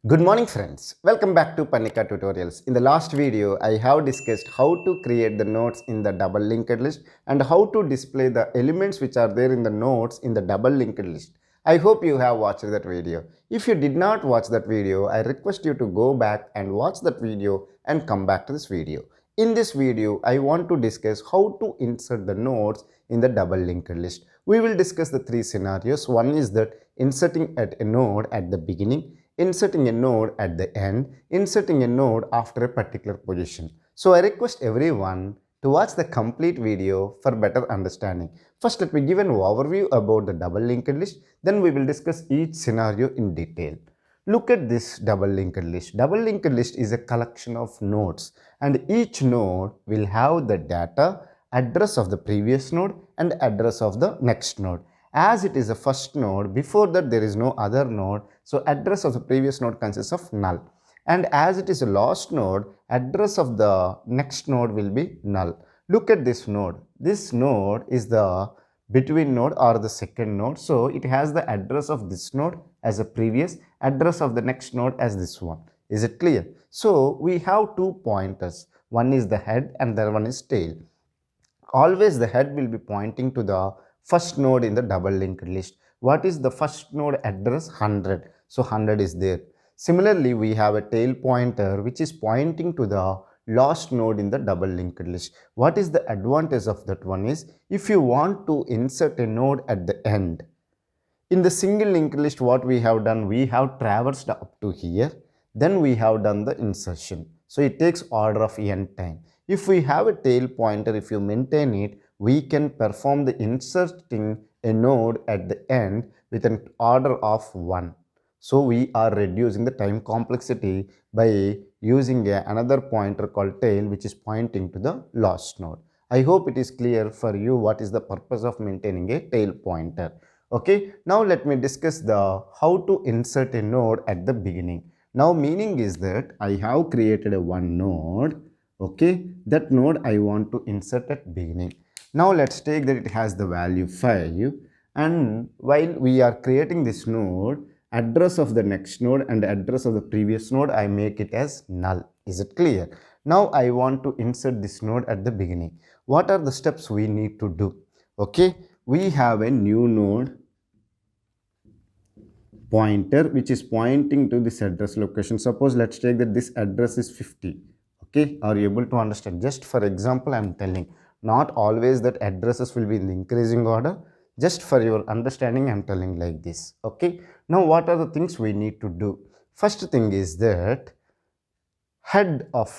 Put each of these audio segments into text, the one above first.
Good morning friends, welcome back to Panika Tutorials. In the last video, I have discussed how to create the nodes in the double linked list and how to display the elements which are there in the nodes in the double linked list. I hope you have watched that video. If you did not watch that video, I request you to go back and watch that video and come back to this video. In this video, I want to discuss how to insert the nodes in the double linked list. We will discuss the three scenarios. One is that inserting at a node at the beginning, inserting a node at the end, inserting a node after a particular position. So I request everyone to watch the complete video for better understanding. First, let me give an overview about the double linked list. Then we will discuss each scenario in detail. Look at this double linked list. Double linked list is a collection of nodes and each node will have the data, address of the previous node and address of the next node. As it is the first node, before that there is no other node, so address of the previous node consists of null. And as it is a last node, address of the next node will be null. Look at this node. This node is the between node or the second node. So it has the address of this node as a previous, address of the next node as this one. Is it clear? So we have two pointers. One is the head and the other one is tail. Always the head will be pointing to the first node in the double linked list. What is the first node address? 100. So 100 is there. Similarly, we have a tail pointer which is pointing to the last node in the double linked list. What is the advantage of that one is, if you want to insert a node at the end, in the single linked list what we have done, we have traversed up to here, then we have done the insertion. So it takes order of n time. If we have a tail pointer, if you maintain it, we can perform the inserting a node at the end with an order of 1. So we are reducing the time complexity by using another pointer called tail which is pointing to the last node. I hope it is clear for you what is the purpose of maintaining a tail pointer. Okay, now let me discuss the how to insert a node at the beginning. Now meaning is that I have created a one node. Okay, that node I want to insert at beginning. Now let's take that it has the value 5, and while we are creating this node, address of the next node and address of the previous node, I make it as null. Is it clear? Now I want to insert this node at the beginning. What are the steps we need to do? Okay, we have a new node pointer which is pointing to this address location. Suppose let's take that this address is 50. Okay, are you able to understand? Just for example, I am telling, not always that addresses will be in the increasing order. Just for your understanding, I am telling like this. Okay, now what are the things we need to do? First thing is that head of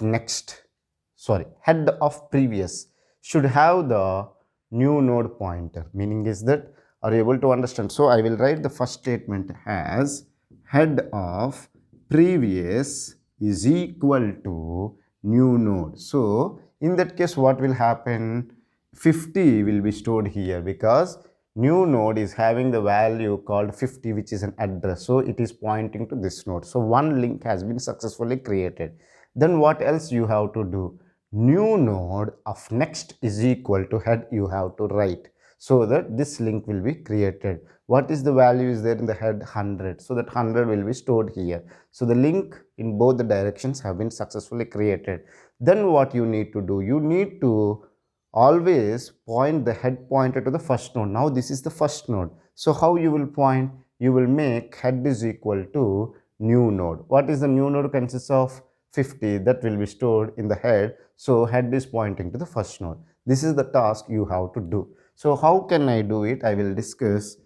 previous should have the new node pointer. Meaning is that, are you able to understand? So I will write the first statement as head of previous is equal to new node. So in that case what will happen? 50 will be stored here because new node is having the value called 50 which is an address. So it is pointing to this node. So one link has been successfully created. Then what else you have to do? New node of next is equal to head you have to write, so that this link will be created. What is the value is there in the head? 100. So that 100 will be stored here. So the link in both the directions have been successfully created. Then what you need to do? You need to always point the head pointer to the first node. Now this is the first node. So how you will point? You will make head is equal to new node. What is the new node? Consists of 50. That will be stored in the head. So head is pointing to the first node. This is the task you have to do. So how can I do it? I will discuss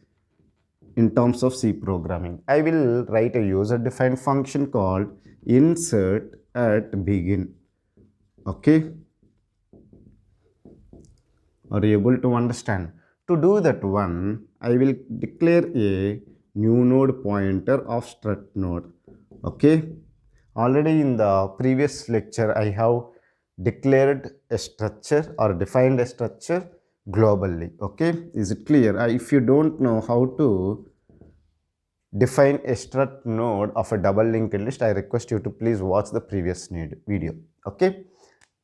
in terms of C programming. I will write a user-defined function called insert at begin. Okay, are you able to understand? To do that one, I will declare a new node pointer of strut node. Okay, already in the previous lecture I have declared a structure or defined a structure globally. Okay, is it clear? If you don't know how to define a strut node of a double linked list, I request you to please watch the previous video. Okay,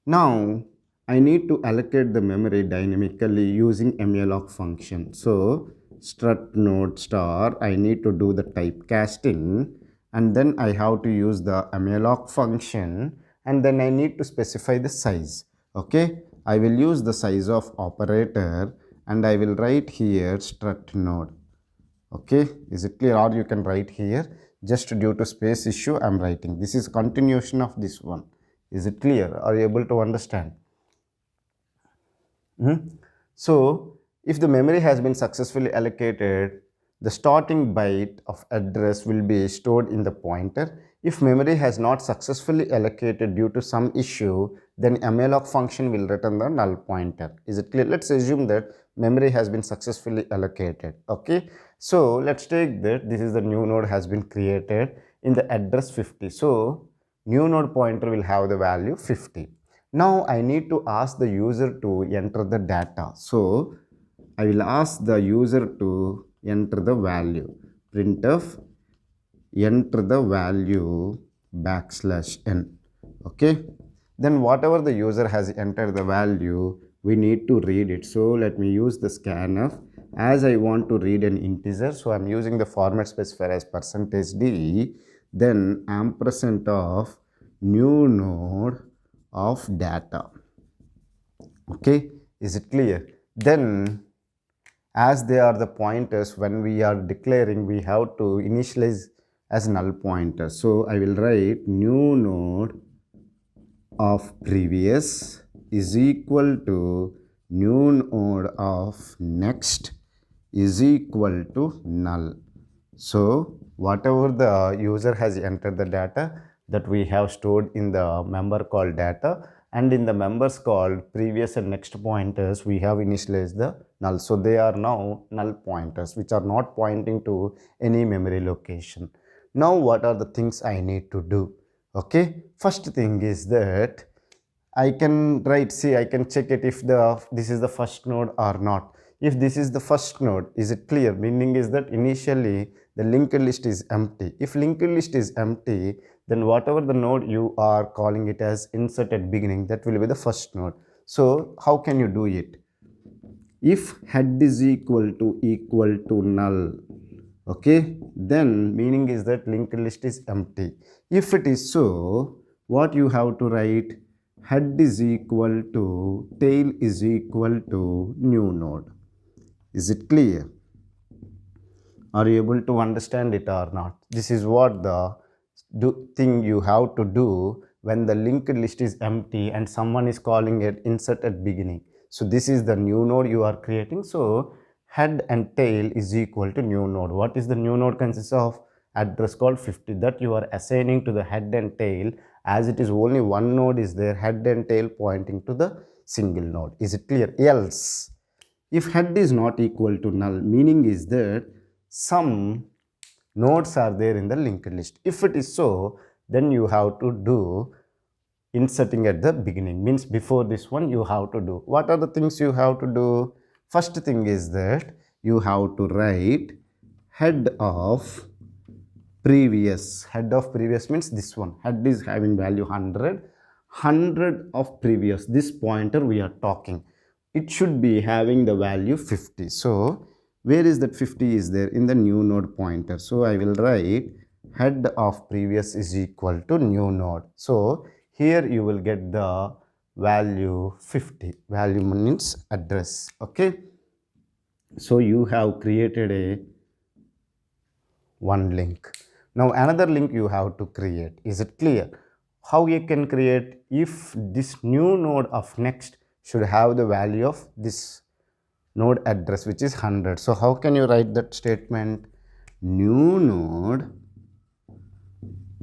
now I need to allocate the memory dynamically using malloc function. So strut node star, I need to do the typecasting and then I have to use the malloc function, and then I need to specify the size. Okay, I will use the size of operator, and I will write here struct node. Okay, is it clear? Or you can write here, just due to space issue I'm writing. This is continuation of this one. Is it clear? Are you able to understand? So if the memory has been successfully allocated, the starting byte of address will be stored in the pointer. If memory has not successfully allocated due to some issue, then malloc function will return the null pointer. Is it clear? Let's assume that memory has been successfully allocated. Okay, so let's take that this is the new node has been created in the address 50. So new node pointer will have the value 50. Now I need to ask the user to enter the data. So I will ask the user to enter the value. Printf enter the value \n. Okay, then whatever the user has entered the value, we need to read it. So let me use the scanf. As I want to read an integer, so I'm using the format specifier as %d, then ampersand of new node of data. Okay, is it clear? Then as they are the pointers, when we are declaring, we have to initialize as null pointer. So I will write new node of previous is equal to new node of next is equal to null. So whatever the user has entered the data, that we have stored in the member called data, and in the members called previous and next pointers, we have initialized the null. So they are now null pointers which are not pointing to any memory location. Now what are the things I need to do? Okay, first thing is that I can write, see, I can check it if this is the first node or not. If this is the first node, is it clear? Meaning is that initially the linked list is empty. If linked list is empty, then whatever the node you are calling it as insert at beginning, that will be the first node. So how can you do it? If head is equal to null, okay, then meaning is that linked list is empty. If it is so, what you have to write? Head is equal to tail is equal to new node. Is it clear? Are you able to understand it or not? This is what the thing you have to do when the linked list is empty and someone is calling it insert at beginning. So this is the new node you are creating. So head and tail is equal to new node. What is the new node? Consists of address called 50 that you are assigning to the head and tail, as it is only one node is there, head and tail pointing to the single node. Is it clear? Else, if head is not equal to null, meaning is that some nodes are there in the linked list. If it is so, then you have to do inserting at the beginning, means before this one you have to do. What are the things you have to do? First thing is that you have to write head of previous. Head of previous means this one. Head is having value 100 of previous. This pointer we are talking, it should be having the value 50. So where is that 50 is there? In the new node pointer. So I will write head of previous is equal to new node. So here you will get the value 50. Value means address. Okay, so you have created a one link. Now another link you have to create. Is it clear? How you can create? If this new node of next should have the value of this node address, which is 100. So how can you write that statement? New node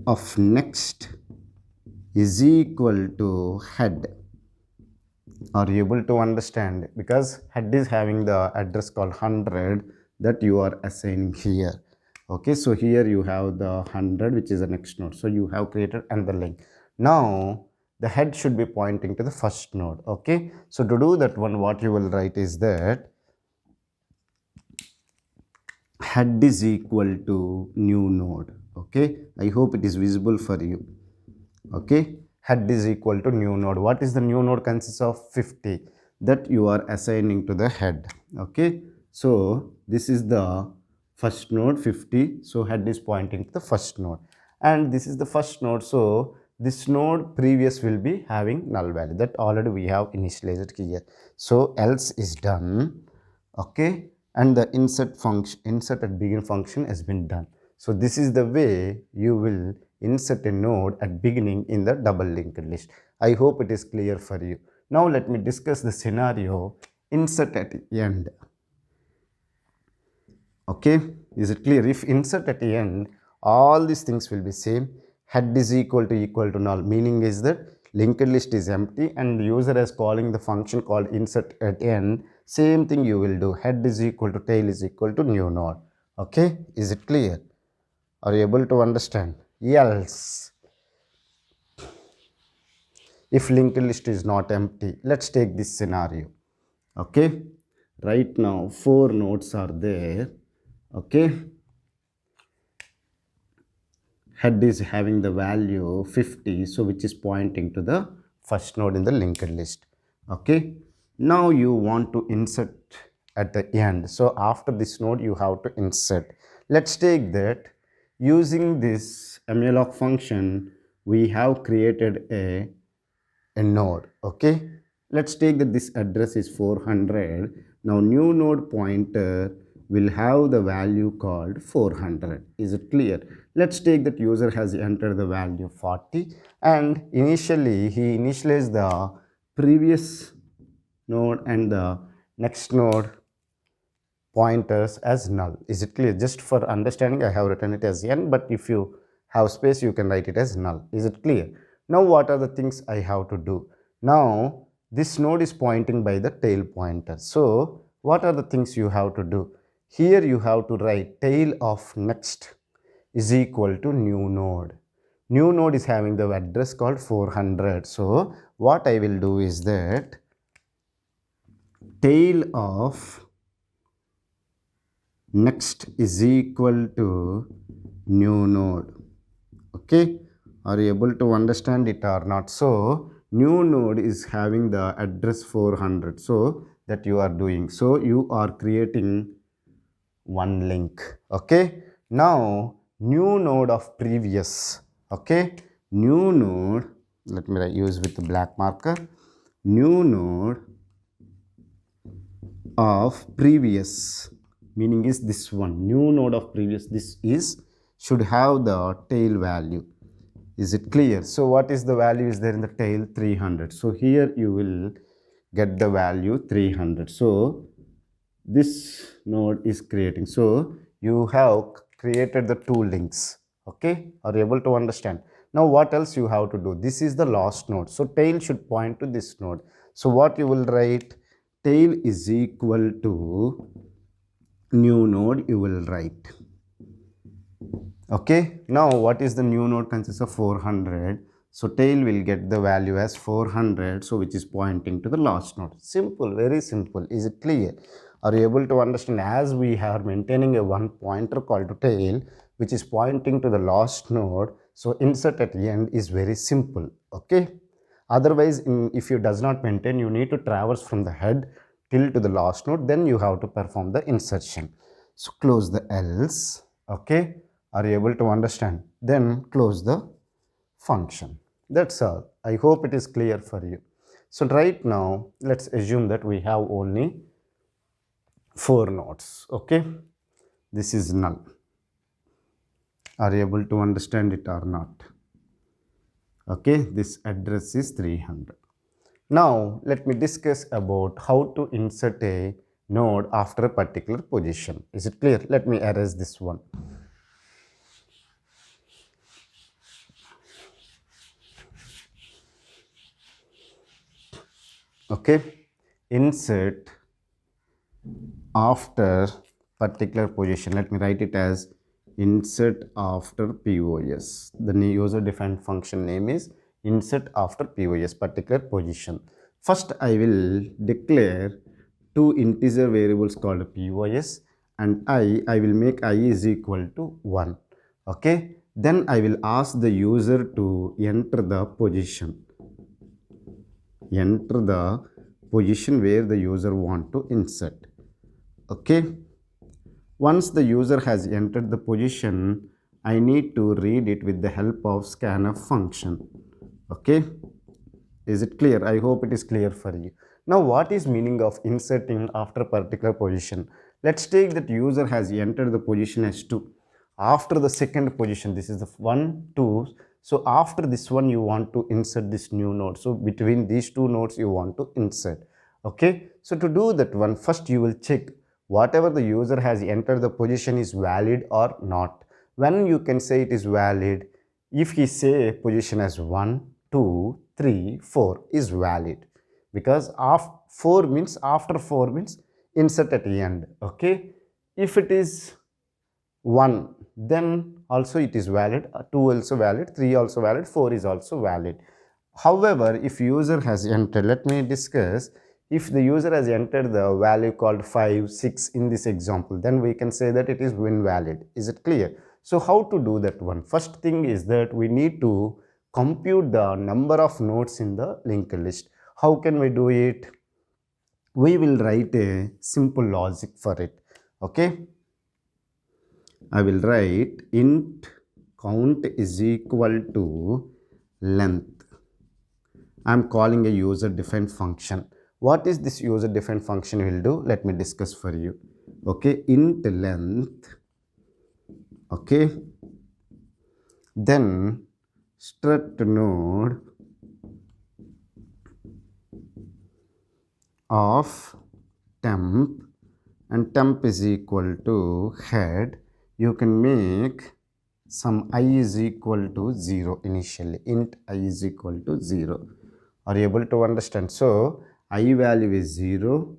of next is equal to head. Are you able to understand? Because head is having the address called 100 that you are assigning here. Okay, so here you have the 100, which is the next node. So you have created another link. Now the head should be pointing to the first node. Okay, so to do that one, what you will write is that head is equal to new node. Okay, I hope it is visible for you. Okay, head is equal to new node. What is the new node? Consists of 50 that you are assigning to the head. Okay, so this is the first node 50. So head is pointing to the first node. and this is the first node, so this node previous will be having null value, that already we have initialized here. So else is done, okay, and the insert at begin function has been done. So this is the way you will insert a node at beginning in the double linked list. I hope it is clear for you. Now let me discuss the scenario insert at end. Okay, is it clear? If insert at the end, all these things will be same. Head is equal to null, meaning is that linked list is empty and the user is calling the function called insert at end. Same thing you will do. Head is equal to tail is equal to new node. Okay, is it clear? Are you able to understand? Else, if linked list is not empty, let's take this scenario. Okay, right now 4 nodes are there. Okay, head is having the value 50, so which is pointing to the first node in the linked list. Okay, now you want to insert at the end, so after this node you have to insert. Let's take that using this malloc function we have created a node. Okay, let's take that this address is 400. Now new node pointer will have the value called 400. Is it clear? Let's take that user has entered the value 40 and initially he initialized the previous node and the next node pointers as null. Is it clear? Just for understanding I have written it as n, but if you have space you can write it as null. Is it clear? Now what are the things I have to do? Now this node is pointing by the tail pointer. So what are the things you have to do? Here you have to write tail of next is equal to new node. New node is having the address called 400. So what I will do is that tail of next is equal to new node. Okay, are you able to understand it or not? So new node is having the address 400, so that you are doing, so you are creating one link. Okay, now new node of previous. Okay, new node, let me use with the black marker, new node of previous, meaning is this one, new node of previous, this is should have the tail value. Is it clear? So what is the value is there in the tail? 300. So here you will get the value 300. So this node is creating, so you have created the 2 links. Okay, are you able to understand? Now what else you have to do? This is the last node, so tail should point to this node. So what you will write? Tail is equal to new node you will write. Okay, now what is the new node? Consists of 400, so tail will get the value as 400, so which is pointing to the last node. Simple, very simple. Is it clear? Are you able to understand? As we are maintaining a one pointer called to tail which is pointing to the last node, so insert at the end is very simple. Okay, otherwise if you does not maintain, you need to traverse from the head till to the last node, then you have to perform the insertion. So close the else. Okay, are you able to understand? Then close the function. That's all. I hope it is clear for you. So right now let's assume that we have only 4 nodes. Okay, this is null. Are you able to understand it or not? Okay, this address is 300. Now let me discuss about how to insert a node after a particular position. Is it clear? Let me erase this one. Okay, insert after particular position. Let me write it as insert after POS. The user defined function name is insert after POS, particular position. First I will declare 2 integer variables called POS and I will make I is equal to 1. Okay, then I will ask the user to enter the position. Enter the position where the user want to insert. Okay, once the user has entered the position, I need to read it with the help of scanf function. Okay, is it clear? I hope it is clear for you. Now what is meaning of inserting after a particular position? Let's take that user has entered the position as 2. After the second position, this is the 1 2, so after this one you want to insert this new node. So between these two nodes you want to insert. Okay, so to do that one, first you will check whatever the user has entered the position is valid or not. When you can say it is valid, if he say position as 1 2 3 4 is valid, because of 4 means after 4 means insert at the end. Okay, if it is 1 then also it is valid, 2 also valid, 3 also valid, 4 is also valid. However, if user has entered, let me discuss, if the user has entered the value called 5 6 in this example, then we can say that it is invalid. Is it clear? So how to do that one? First thing is that we need to compute the number of nodes in the linked list. How can we do it? We will write a simple logic for it. Okay, I will write int count is equal to length. I am calling a user defined function. What is this user defined function will do? Let me discuss for you. Okay, int length. Okay, then struct node of temp, and temp is equal to head. You can make some I is equal to 0 initially. Int I is equal to 0. Are you able to understand? So I value is 0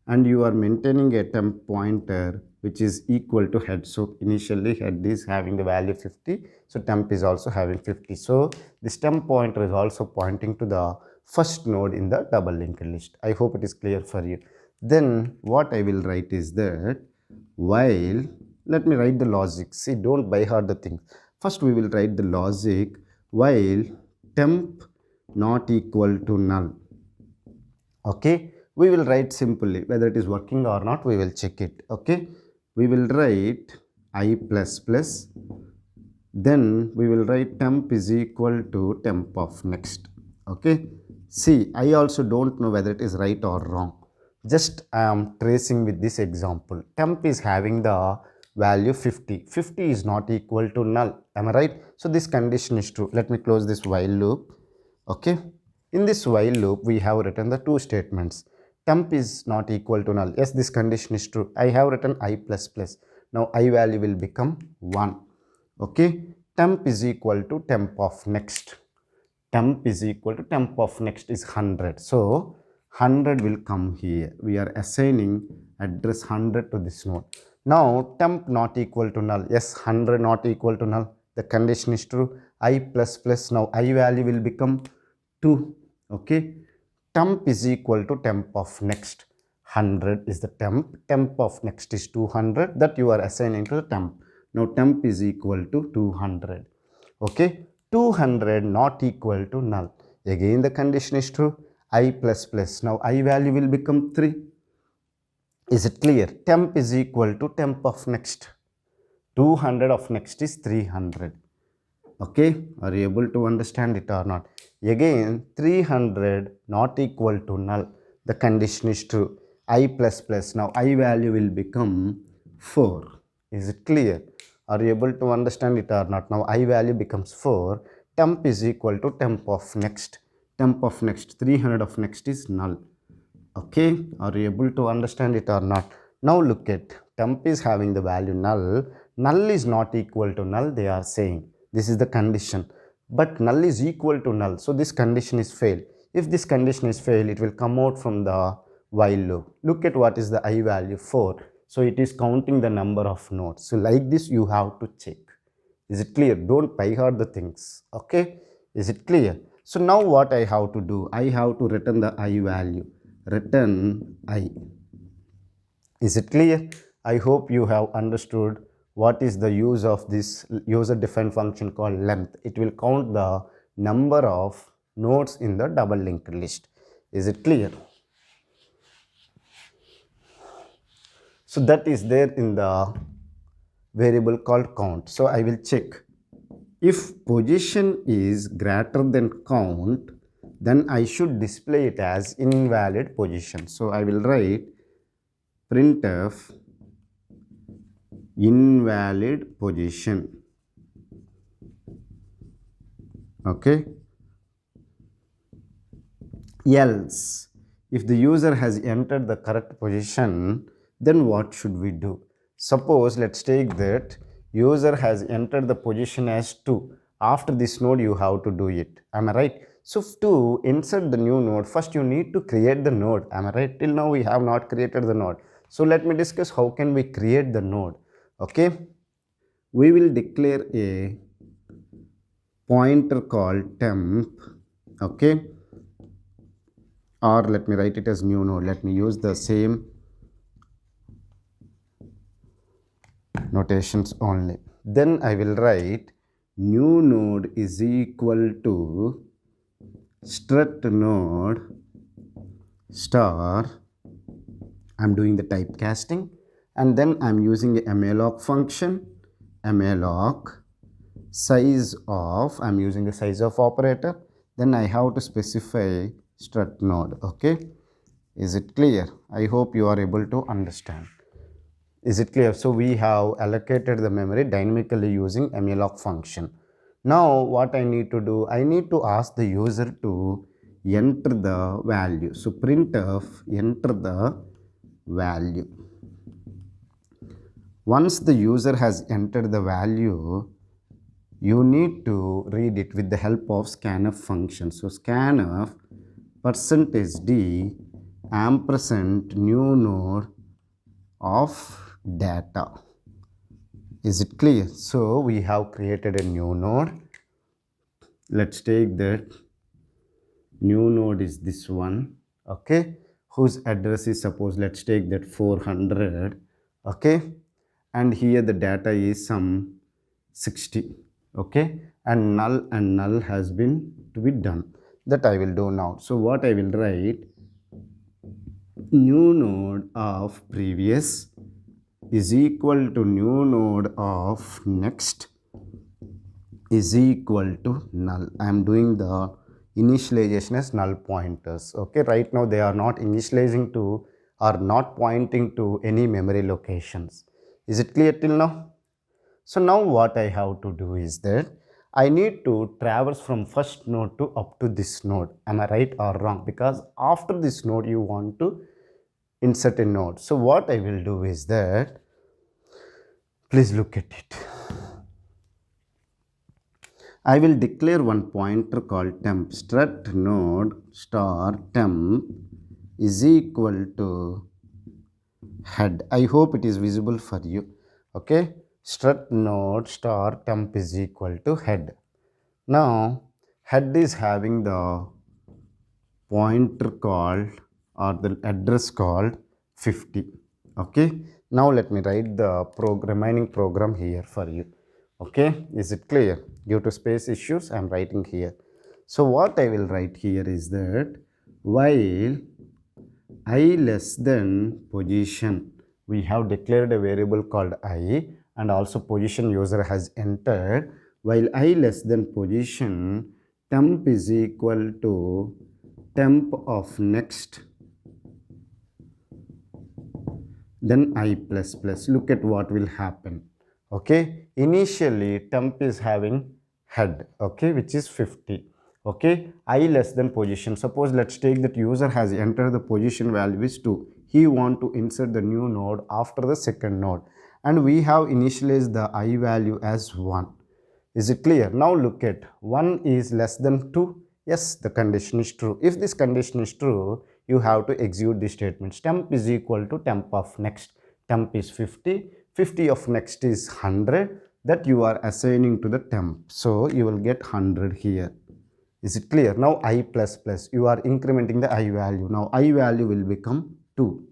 and you are maintaining a temp pointer which is equal to head. So initially head is having the value 50, so temp is also having 50. So this temp pointer is also pointing to the first node in the double linked list. I hope it is clear for you. Then what I will write is that while, let me write the logic. See, don't by heart the things. First we will write the logic while temp not equal to null. Okay, we will write simply whether it is working or not, we will check it. Okay, we will write I plus plus, then we will write temp is equal to temp of next. Okay, see, I also don't know whether it is right or wrong, just I am tracing with this example. Temp is having the value 50. 50 is not equal to null, am I right? So this condition is true. Let me close this while loop. Okay, in this while loop we have written the two statements. Temp is not equal to null. Yes, this condition is true. I have written I plus plus. Now I value will become 1. Okay, temp is equal to temp of next. Temp is equal to temp of next is 100. So 100 will come here. We are assigning address 100 to this node. Now temp not equal to null. Yes, 100 not equal to null. The condition is true. I plus plus. Now I value will become 2. Okay, temp is equal to temp of next. 100 is the temp. Temp of next is 200. That you are assigning to the temp. Now temp is equal to 200. Okay, 200 not equal to null. Again the condition is true. I plus plus. Now I value will become 3. Is it clear? Temp is equal to temp of next. 200 of next is 300. Okay, are you able to understand it or not? Again 300 not equal to null. The condition is true. I plus plus. Now I value will become 4. Is it clear? Are you able to understand it or not? Now I value becomes 4. Temp is equal to temp of next. Temp of next, 300 of next is null. Okay, are you able to understand it or not? Now look at, temp is having the value null. Null is not equal to null, they are saying. This is the condition. But null is equal to null. So this condition is failed. If this condition is failed, it will come out from the while loop. Look at what is the I value, 4. So it is counting the number of nodes. So like this you have to check. Is it clear? Don't by heart the things. Okay, is it clear? So now what I have to do? I have to return the I value. Return I. Is it clear? I hope you have understood what is the use of this user defined function called length. It will count the number of nodes in the double linked list. Is it clear? So that is there in the variable called count. So I will check. If position is greater than count, then I should display it as invalid position. So I will write printf invalid position. Okay. Else, if the user has entered the correct position, then what should we do? Suppose let's take that user has entered the position as 2. After this node you have to do it. Am I right? So to insert the new node, first you need to create the node. Am I right? Till now we have not created the node. So let me discuss how can we create the node. Okay. We will declare a pointer called temp. Okay. Or let me write it as new node. Let me use the same notations only. Then I will write new node is equal to strut node star. I'm doing the typecasting, and then I'm using a malloc function, malloc size of, I'm using the size of operator. Then I have to specify strut node. Okay, is it clear? I hope you are able to understand. Is it clear? So we have allocated the memory dynamically using malloc function. Now what I need to do, I need to ask the user to enter the value. So printf enter the value. Once the user has entered the value, you need to read it with the help of scanf function. So scanf %d ampersand new node of data. Is it clear? So we have created a new node. Let's take that new node is this one. Okay, whose address is, suppose let's take that 400. Okay, and here the data is some 60. Okay, and null has been to be done. That I will do now. So what I will write, new node of previous is equal to new node of next is equal to null. I am doing the initialization as null pointers. Okay, right now they are not initializing to or not pointing to any memory locations. Is it clear till now? So now what I have to do is that I need to traverse from first node to up to this node. Am I right or wrong? Because after this node you want to insert a node. So what I will do is that, please look at it. I will declare one pointer called temp. Strut node star temp is equal to head. I hope it is visible for you. Okay, strut node star temp is equal to head. Now head is having the pointer called or the address called 50. Okay, now let me write the remaining program here for you. Okay, is it clear? Due to space issues I am writing here. So what I will write here is that while I less than position, we have declared a variable called I, and also position user has entered. While I less than position, temp is equal to temp of next, then I plus plus. Look at what will happen. Okay, initially temp is having head, okay, which is 50. Okay, I less than position. Suppose let's take that user has entered the position value is 2. He want to insert the new node after the second node, and we have initialized the I value as 1. Is it clear? Now look at 1 is less than 2. Yes, the condition is true. If this condition is true, you have to execute the statement. Temp is equal to temp of next. Temp is 50. 50 of next is 100. That you are assigning to the temp. So you will get 100 here. Is it clear? Now I plus plus. You are incrementing the I value. Now I value will become 2.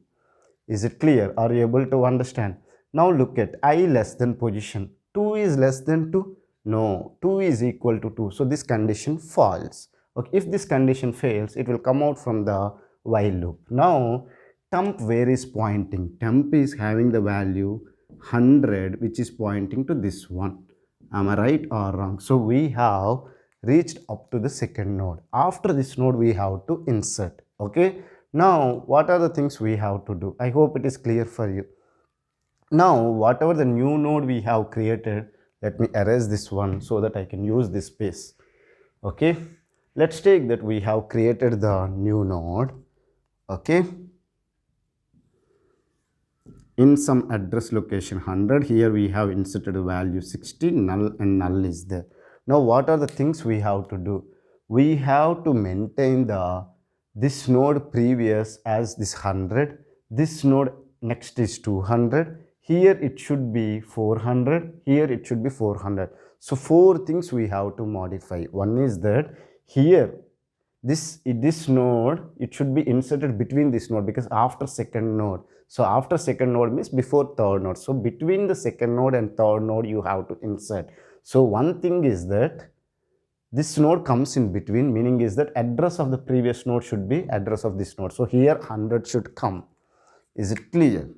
Is it clear? Are you able to understand? Now look at I less than position. 2 is less than 2. No, 2 is equal to 2. So this condition falls. Okay, if this condition fails, it will come out from the while loop. Now temp where is pointing? Temp is having the value 100, which is pointing to this one. Am I right or wrong? So we have reached up to the second node. After this node, we have to insert. Okay. Now, what are the things we have to do? I hope it is clear for you. Now, whatever the new node we have created, let me erase this one so that I can use this space. Okay. Let's take that we have created the new node. Okay. In some address location 100, here we have inserted a value 60, null, and null is there. Now, what are the things we have to do? We have to maintain this node previous as this 100, this node next is 200, here it should be 400, here it should be 400. So 4 things we have to modify. One is that here this node, it should be inserted between this node, because after second node. So after second node means before third node. So between the second node and third node you have to insert. So one thing is that this node comes in between, meaning is that address of the previous node should be address of this node. So here 100 should come. Is it clear?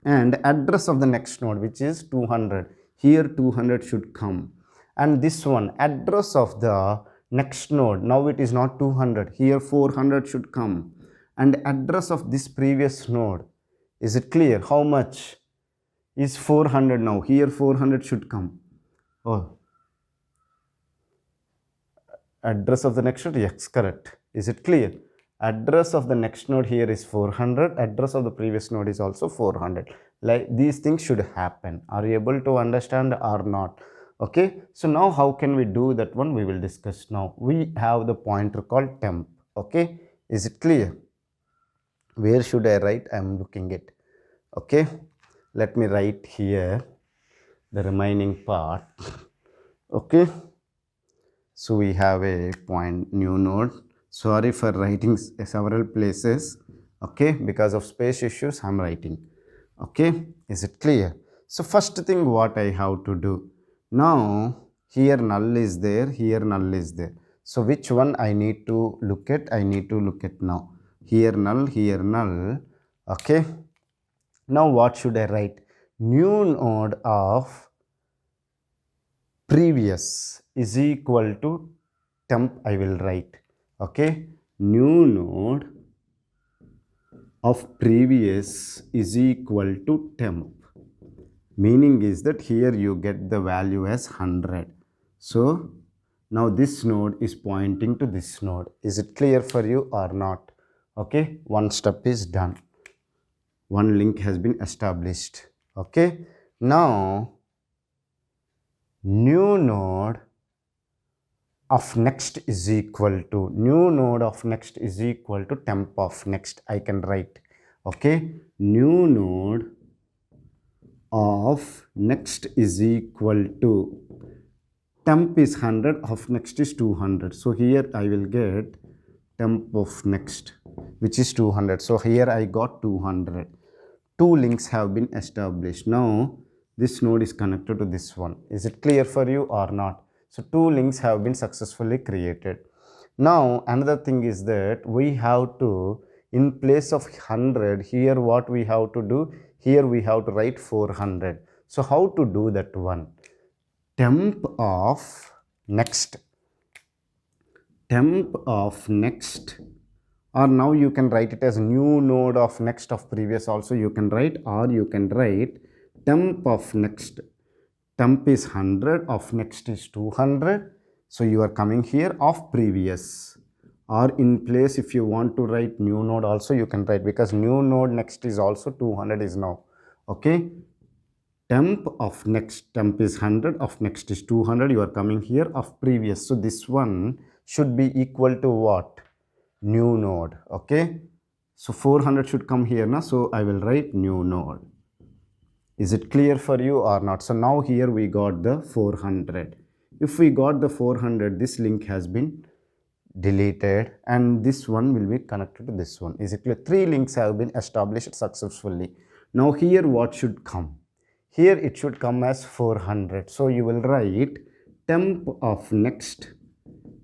And address of the next node, which is 200, here 200 should come. And this one, address of the next node, now it is not 200, here 400 should come. And address of this previous node, is it clear? How much is 400 now? Here 400 should come. Oh, address of the next node, yes, correct. Is it clear? Address of the next node here is 400, address of the previous node is also 400. Like these things should happen. Are you able to understand or not? Okay, so now how can we do that one? We will discuss now. We have the pointer called temp. Okay, is it clear? Where should I write? I am looking it. Okay, let me write here the remaining part. Okay, so we have a point new node. Sorry for writing several places. Okay, because of space issues I am writing. Okay, is it clear? So first thing what I have to do, now here null is there, here null is there. So which one I need to look at? I need to look at now. Here null, here null. Okay, now what should I write? New node of previous is equal to temp, I will write. Okay, new node of previous is equal to temp. Meaning is that here you get the value as 100. So now this node is pointing to this node. Is it clear for you or not? Okay, one step is done. One link has been established. Okay, now new node of next is equal to, new node of next is equal to temp of next. I can write. Okay, new node of next is equal to, temp is 100, of next is 200. So here I will get temp of next, which is 200. So here I got 200. 2 links have been established. Now this node is connected to this one. Is it clear for you or not? So 2 links have been successfully created. Now another thing is that we have to, in place of 100, here what we have to do? Here we have to write 400. So how to do that one? Temp of next. Temp of next, or now you can write it as new node of next of previous also you can write, or you can write temp of next. Temp is 100, of next is 200. So you are coming here of previous, or in place if you want to write new node also you can write, because new node next is also 200 is now. Okay, temp of next, temp is 100, of next is 200, you are coming here of previous. So this one should be equal to what? New node. Okay, so 400 should come here now, so I will write new node. Is it clear for you or not? So now here we got the 400. If we got the 400, this link has been deleted and this one will be connected to this one. Is it clear? 3 links have been established successfully. Now here what should come? Here it should come as 400. So you will write temp of next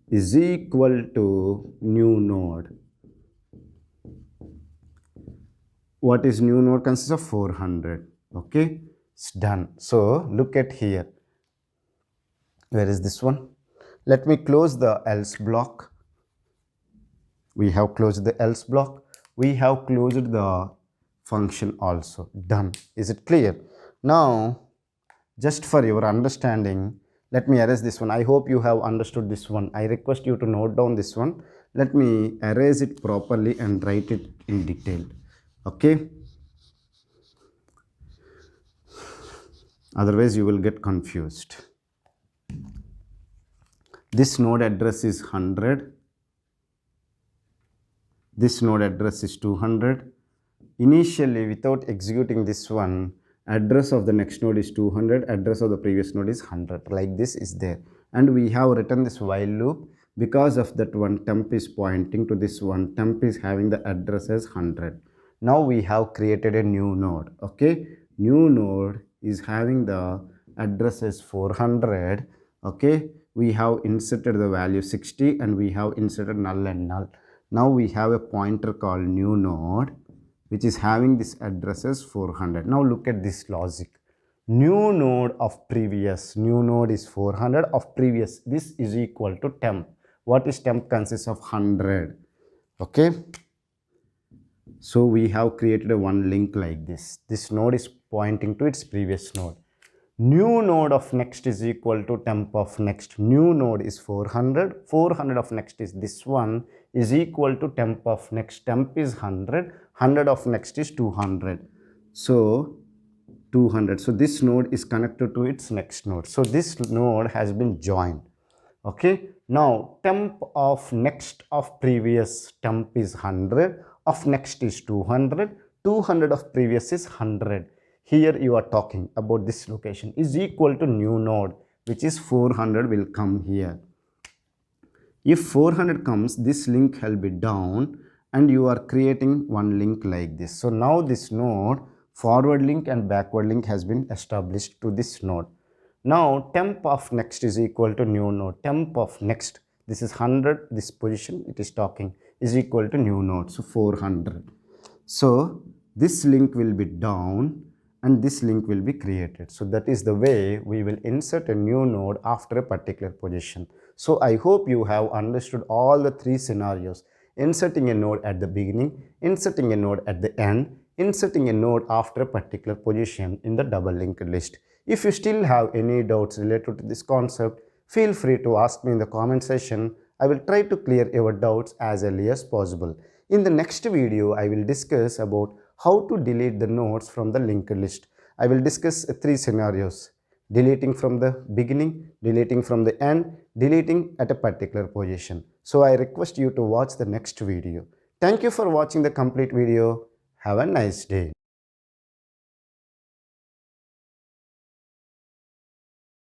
is equal to new node. What is new node? Consists of 400. Okay, it's done. So look at here. Where is this one? Let me close the else block. We have closed the else block. We have closed the function also. Done. Is it clear? Now, just for your understanding, let me erase this one. I hope you have understood this one. I request you to note down this one. Let me erase it properly and write it in detail. Okay? Otherwise, you will get confused. This node address is 100. This node address is 200. Initially, without executing this one, address of the next node is 200, address of the previous node is 100. Like this is there. And we have written this while loop. Because of that one, temp is pointing to this one. Temp is having the address as 100. Now we have created a new node. Okay. New node is having the address as 400. Okay. We have inserted the value 60 and we have inserted null and null. Now we have a pointer called new node which is having this address as 400. Now look at this logic. New node of previous, new node is 400 of previous. This is equal to temp. What is temp? Consists of 100. Okay. So we have created a one link like this. This node is pointing to its previous node. New node of next is equal to temp of next. New node is 400. 400 of next is this one is equal to temp of next. Temp is 100. 100 of next is 200. So 200. So this node is connected to its next node. So this node has been joined. Okay. Now temp of next of previous, temp is 100. Of next is 200. 200 of previous is 100. Here you are talking about this location is equal to new node, which is 400 will come here. If 400 comes, this link will be down and you are creating one link like this. So now this node, forward link and backward link has been established to this node. Now temp of next is equal to new node. Temp of next, this is 100, this position it is talking is equal to new node. So 400. So this link will be down and this link will be created. So that is the way we will insert a new node after a particular position. So I hope you have understood all the three scenarios: inserting a node at the beginning, inserting a node at the end, inserting a node after a particular position in the double linked list. If you still have any doubts related to this concept, feel free to ask me in the comment section. I will try to clear your doubts as early as possible. In the next video, I will discuss about how to delete the nodes from the linked list. I will discuss three scenarios: deleting from the beginning, deleting from the end, deleting at a particular position. So I request you to watch the next video. Thank you for watching the complete video. Have a nice day.